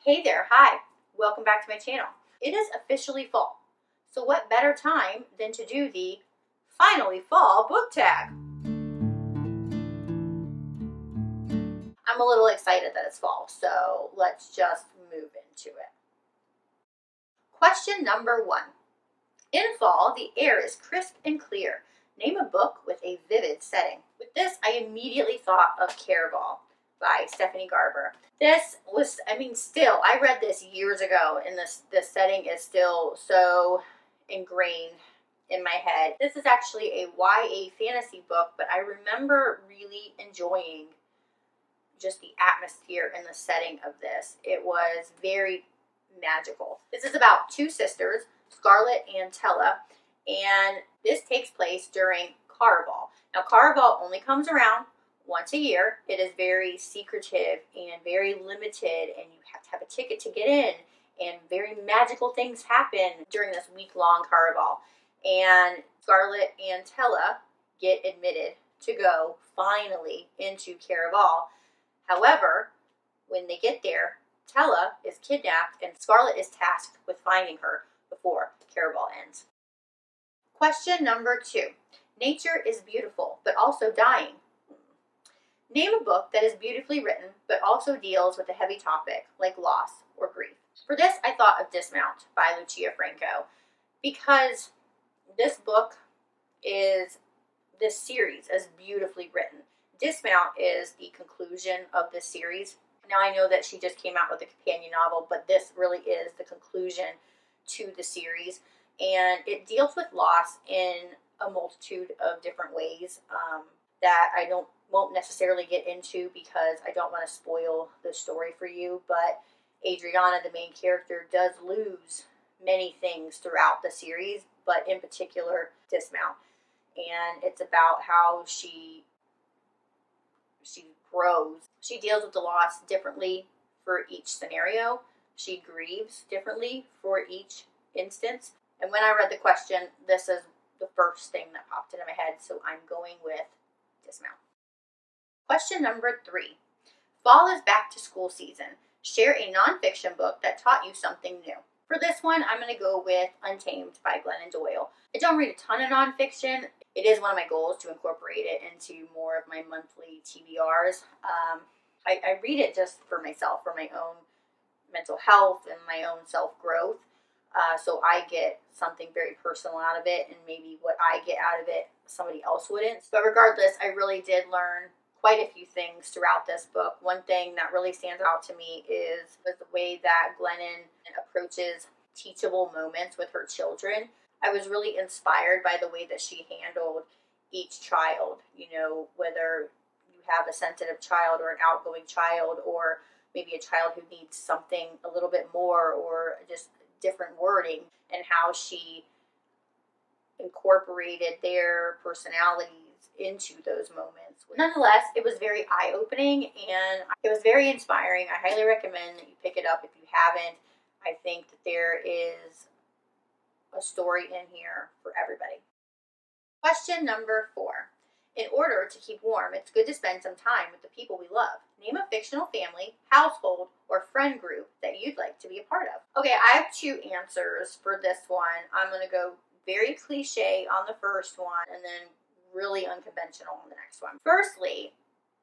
Hey there, hi, welcome back to my channel. It is officially fall, so what better time than to do the Finally Fall book tag? I'm a little excited that it's fall, so let's just move into it. Question number 1. In fall, the air is crisp and clear. Name a book with a vivid setting. With this, I immediately thought of Caraval by Stephanie Garber. This was, still, I read this years ago, and this setting is still so ingrained in my head. This is actually a YA fantasy book, but I remember really enjoying just the atmosphere and the setting of this. It was very magical. This is about two sisters, Scarlett and Tella, and this takes place during Caraval. Now, Caraval only comes around once a year. It is very secretive and very limited, and you have to have a ticket to get in, and very magical things happen during this week-long Caraval. And Scarlett and Tella get admitted to go finally into Caraval. However, when they get there, Tella is kidnapped and Scarlett is tasked with finding her before Caraval ends. Question number 2. Nature is beautiful, but also dying. Name a book that is beautifully written, but also deals with a heavy topic like loss or grief. For this, I thought of Dismount by Lucia Franco, because this series is beautifully written. Dismount is the conclusion of this series. Now, I know that she just came out with a companion novel, but this really is the conclusion to the series. And it deals with loss in a multitude of different ways that I won't necessarily get into because I don't want to spoil the story for you. But Adriana, the main character, does lose many things throughout the series, but in particular, Dismount. And it's about how she grows. She deals with the loss differently for each scenario. She grieves differently for each instance. And when I read the question, this is the first thing that popped into my head, so I'm going with Dismount. Question number 3. Fall is back to school season. Share a nonfiction book that taught you something new. For this one, I'm going to go with Untamed by Glennon Doyle. I don't read a ton of nonfiction. It is one of my goals to incorporate it into more of my monthly TBRs. I read it just for myself, for my own mental health and my own self-growth. So I get something very personal out of it, and maybe what I get out of it, somebody else wouldn't. But regardless, I really did learn quite a few things throughout this book. One thing that really stands out to me is the way that Glennon approaches teachable moments with her children. I was really inspired by the way that she handled each child, whether you have a sensitive child or an outgoing child, or maybe a child who needs something a little bit more, or just different wording, and how she incorporated their personalities into those moments. Nonetheless, it was very eye-opening and it was very inspiring. I highly recommend that you pick it up if you haven't. I think that there is a story in here for everybody. Question number 4. In order to keep warm, it's good to spend some time with the people we love. Name a fictional family, household, or friend group that you'd like to be a part of. Okay, I have 2 answers for this one. I'm going to go very cliche on the first one and then really unconventional on the next one. Firstly,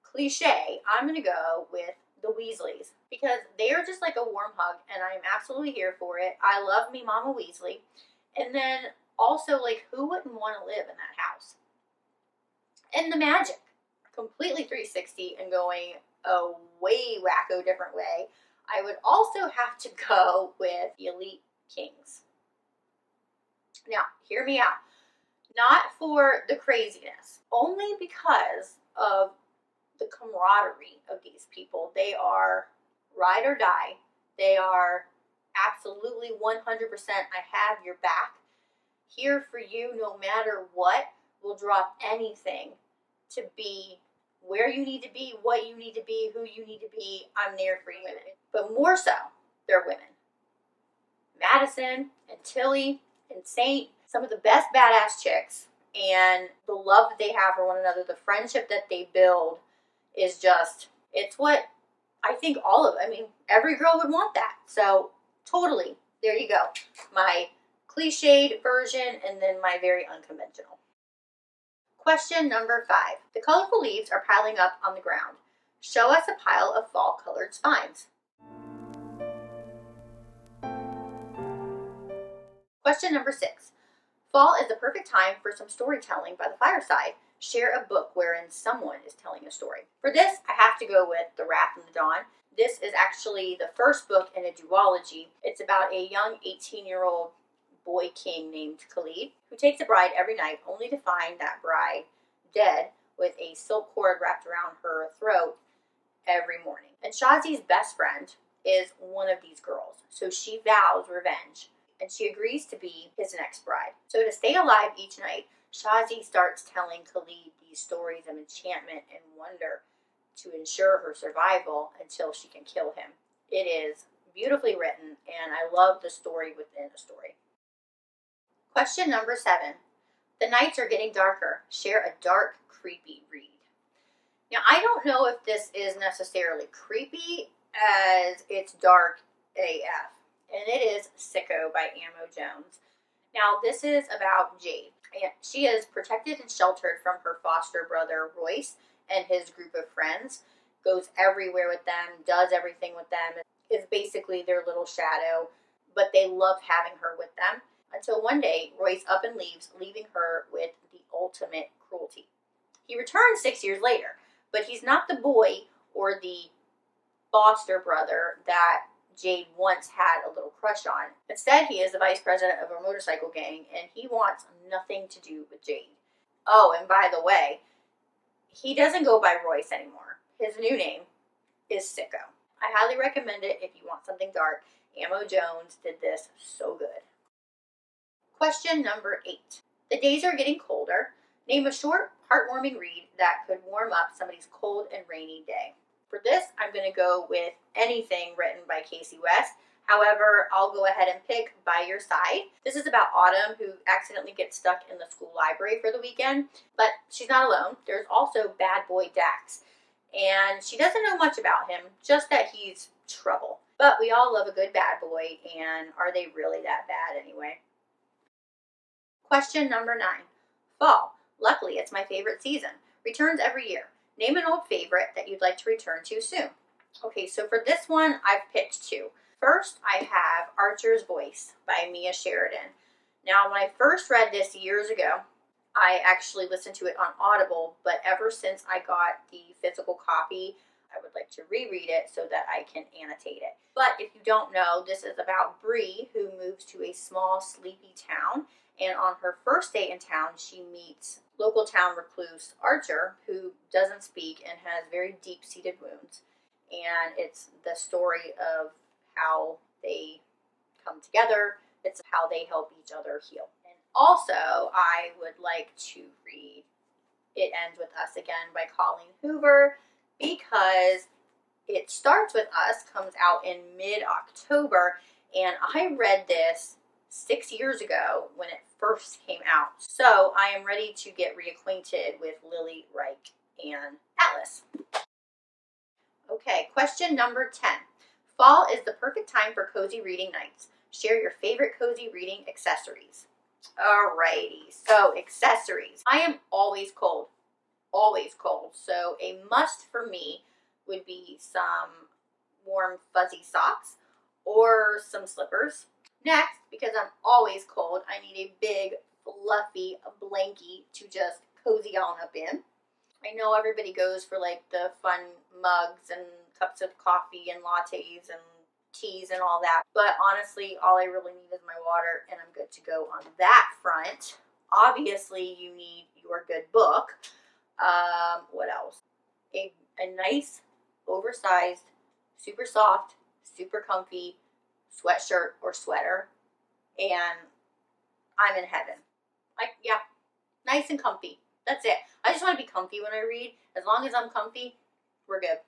cliche, I'm going to go with the Weasleys, because they are just like a warm hug, and I'm absolutely here for it. I love me Mama Weasley. And then also, like, who wouldn't want to live in that house? And the magic, completely 360 and going a way wacko different way. I would also have to go with the Elite Kings. Now, hear me out. Not for the craziness, only because of the camaraderie of these people. They are ride or die. They are absolutely 100% I have your back. Here for you no matter what. Will drop anything to be where you need to be, what you need to be, who you need to be. I'm there for you. But more so, they're women. Madison and Tilly and Saint, some of the best badass chicks, and the love that they have for one another, the friendship that they build is just, it's what I think every girl would want that. So totally, there you go. My cliched version and then my very unconventional. Question number 5. The colorful leaves are piling up on the ground. Show us a pile of fall-colored spines. Question number 6. Fall is the perfect time for some storytelling by the fireside. Share a book wherein someone is telling a story. For this, I have to go with The Wrath and the Dawn. This is actually the first book in a duology. It's about a young 18-year-old boy king named Khalid who takes a bride every night only to find that bride dead with a silk cord wrapped around her throat every morning. And Shazi's best friend is one of these girls, so she vows revenge and she agrees to be his next bride. So to stay alive each night, Shazi starts telling Khalid these stories of enchantment and wonder to ensure her survival until she can kill him. It is beautifully written, and I love the story within a story. Question number 7. The nights are getting darker. Share a dark, creepy read. Now, I don't know if this is necessarily creepy as it's dark AF, and it is Sicko by Amo Jones. Now, this is about Jade. And she is protected and sheltered from her foster brother Royce and his group of friends, goes everywhere with them, does everything with them, is basically their little shadow, but they love having her with them. Until one day, Royce up and leaves, leaving her with the ultimate cruelty. He returns 6 years later, but he's not the boy or the foster brother that Jade once had a little crush on. Instead, he is the vice president of a motorcycle gang, and he wants nothing to do with Jade. Oh, and by the way, he doesn't go by Royce anymore. His new name is Sicko. I highly recommend it if you want something dark. Amo Jones did this so good. Question number 8. The days are getting colder. Name a short, heartwarming read that could warm up somebody's cold and rainy day. For this, I'm going to go with anything written by Casey West. However, I'll go ahead and pick By Your Side. This is about Autumn, who accidentally gets stuck in the school library for the weekend, but she's not alone. There's also bad boy Dax, and she doesn't know much about him, just that he's trouble. But we all love a good bad boy, and are they really that bad anyway? Question number 9. Fall. Luckily, it's my favorite season. Returns every year. Name an old favorite that you'd like to return to soon. Okay, so for this one, I've picked 2. First, I have Archer's Voice by Mia Sheridan. Now, when I first read this years ago, I actually listened to it on Audible, but ever since I got the physical copy, I would like to reread it so that I can annotate it. But if you don't know, this is about Bree, who moves to a small, sleepy town, and on her first day in town, she meets local town recluse Archer, who doesn't speak and has very deep-seated wounds. And it's the story of how they come together. It's how they help each other heal. And also, I would like to read It Ends With Us Again by Colleen Hoover, because It Starts With Us comes out in mid-October, and I read this 6 years ago when it first came out. So I am ready to get reacquainted with Lily, Reich, and Atlas. Okay, question number 10. Fall is the perfect time for cozy reading nights. Share your favorite cozy reading accessories. Alrighty, so accessories. I am always cold. Always cold. So a must for me would be some warm fuzzy socks or some slippers. Next, because I'm always cold, I need a big, fluffy blankie to just cozy on up in. I know everybody goes for like the fun mugs and cups of coffee and lattes and teas and all that, but honestly, all I really need is my water, and I'm good to go on that front. Obviously, you need your good book. What else? A nice, oversized, super soft, super comfy sweatshirt or sweater, and I'm in heaven. Yeah, nice and comfy. That's it. I just want to be comfy when I read. As long as I'm comfy, we're good.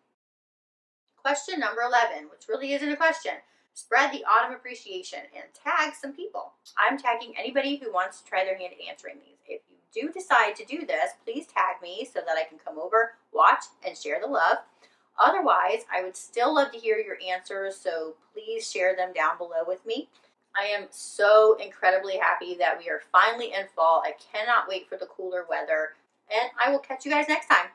Question number 11, which really isn't a question. Spread the autumn appreciation and tag some people. I'm tagging anybody who wants to try their hand at answering these. If you do decide to do this, please tag me so that I can come over, watch, and share the love. Otherwise, I would still love to hear your answers, so please share them down below with me. I am so incredibly happy that we are finally in fall. I cannot wait for the cooler weather, and I will catch you guys next time.